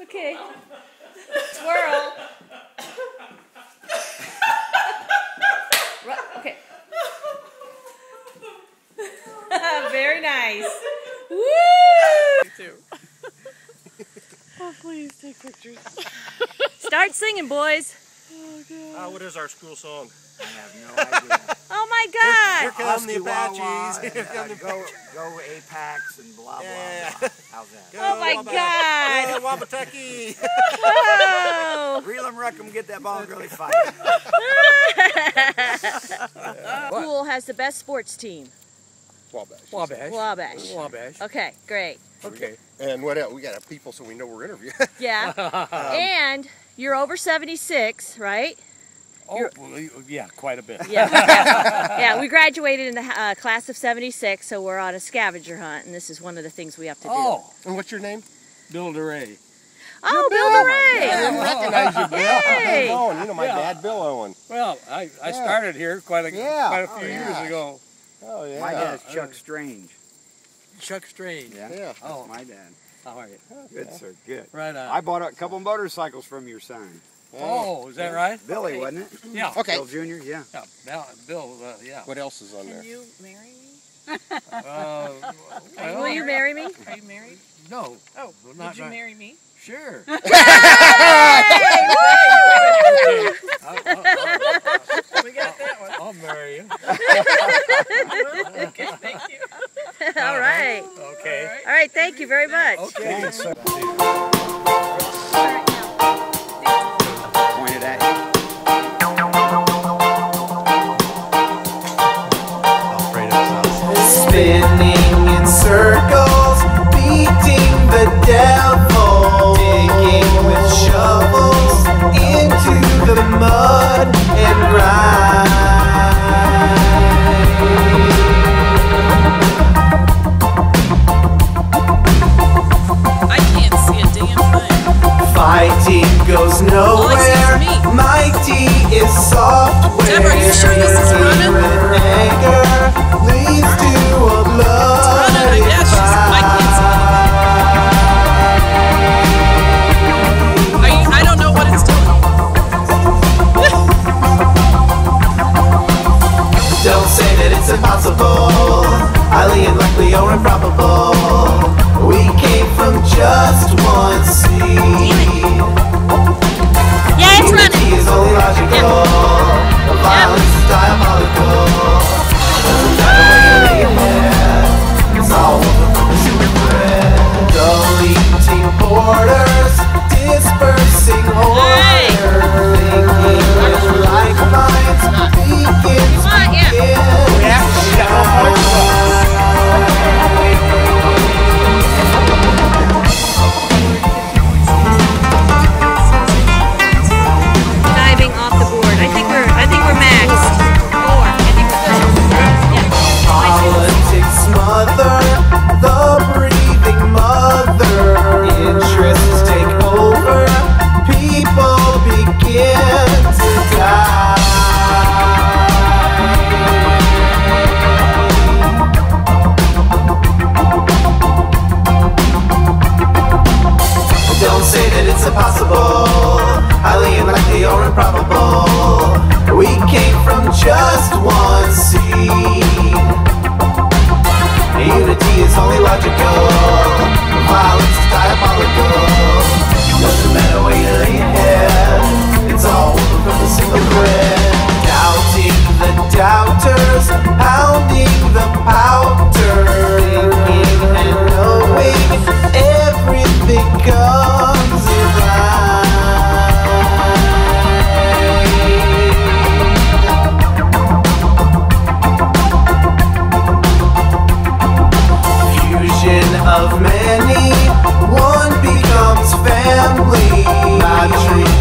Okay. Twirl. Okay. Very nice. Woo! Me too. Oh, please take pictures. Start singing, boys. Oh, God. What is our school song? I have no idea. Oh my God! Here come the Apaches. Here come the Go Apax and blah, blah, Yeah. blah. How's that? Oh my God! Go Wapateki. Whoa! Reel 'em, wreck 'em, get that ball and really fight. School has the best sports team. Wabash. Wabash. Wabash. Wabash. Okay, great. Okay. And what else? We got people so we know we're interviewing. Yeah. And you're over 76, right? Oh, well, yeah, quite a bit. Yeah. Yeah, we graduated in the class of 76, so we're on a scavenger hunt, and this is one of the things we have to do. Oh, And what's your name? Bill DeRay. Oh, Bill DeRay! I didn't recognize you, Bill. Hey! Bill Owen. You know my Yeah. dad, Bill Owen. Well, I started here quite a few yeah. years ago. Oh, yeah. My dad's Chuck Strange. Chuck Strange. Yeah. Yeah. That's Oh. my dad. How are you? Good, sir. Good. Right on. I bought a couple motorcycles from your son. Oh, is that right? Billy, wasn't it? Yeah. Okay. Bill Jr., yeah. Yeah. Bill, yeah. What else is on there? Can you marry me? Well, Will you marry me? Are you married? No. Oh, Well, would not you right. marry me? Sure. Hey, We got that one. I'll marry you. Okay, thank you. woo! All right. Okay. All right, thank you very much. Okay. Thanks, sir. Pointed at you. Spinning in circles, beating the devil, digging with shovels into the mud and grime. I can't see a damn thing. Fighting goes All I see is nowhere. me. Mighty is software. Deborah, are you sure this is running? Even anger leads to a bloody Running, I guess. I can't see anything. I don't know what it's doing. Don't say that it's impossible, highly unlikely or improbable. We came from just one seed. Yeah, it's running. Unity is only logical. Violence is diabolical. Doesn't matter where you lay your head. It's all over from the super thread. Deleting borders, dispersing Hey. order. Thinking with like minds begins Come on, yeah. Diving off the board. I think we're maxed. 4. I think we're good. Yeah. Politics smother the breathing mother. Interests take over. People begin to die. Don't say that it's impossible, highly unlikely or improbable. We came from just one seed. Unity is only logical. Violence is diabolical. Doesn't matter where you lay your head. It's all over from the single thread. Doubting the doubters, pounding the powder, thinking and knowing everything comes around. Fusion of many, one becomes family. My dream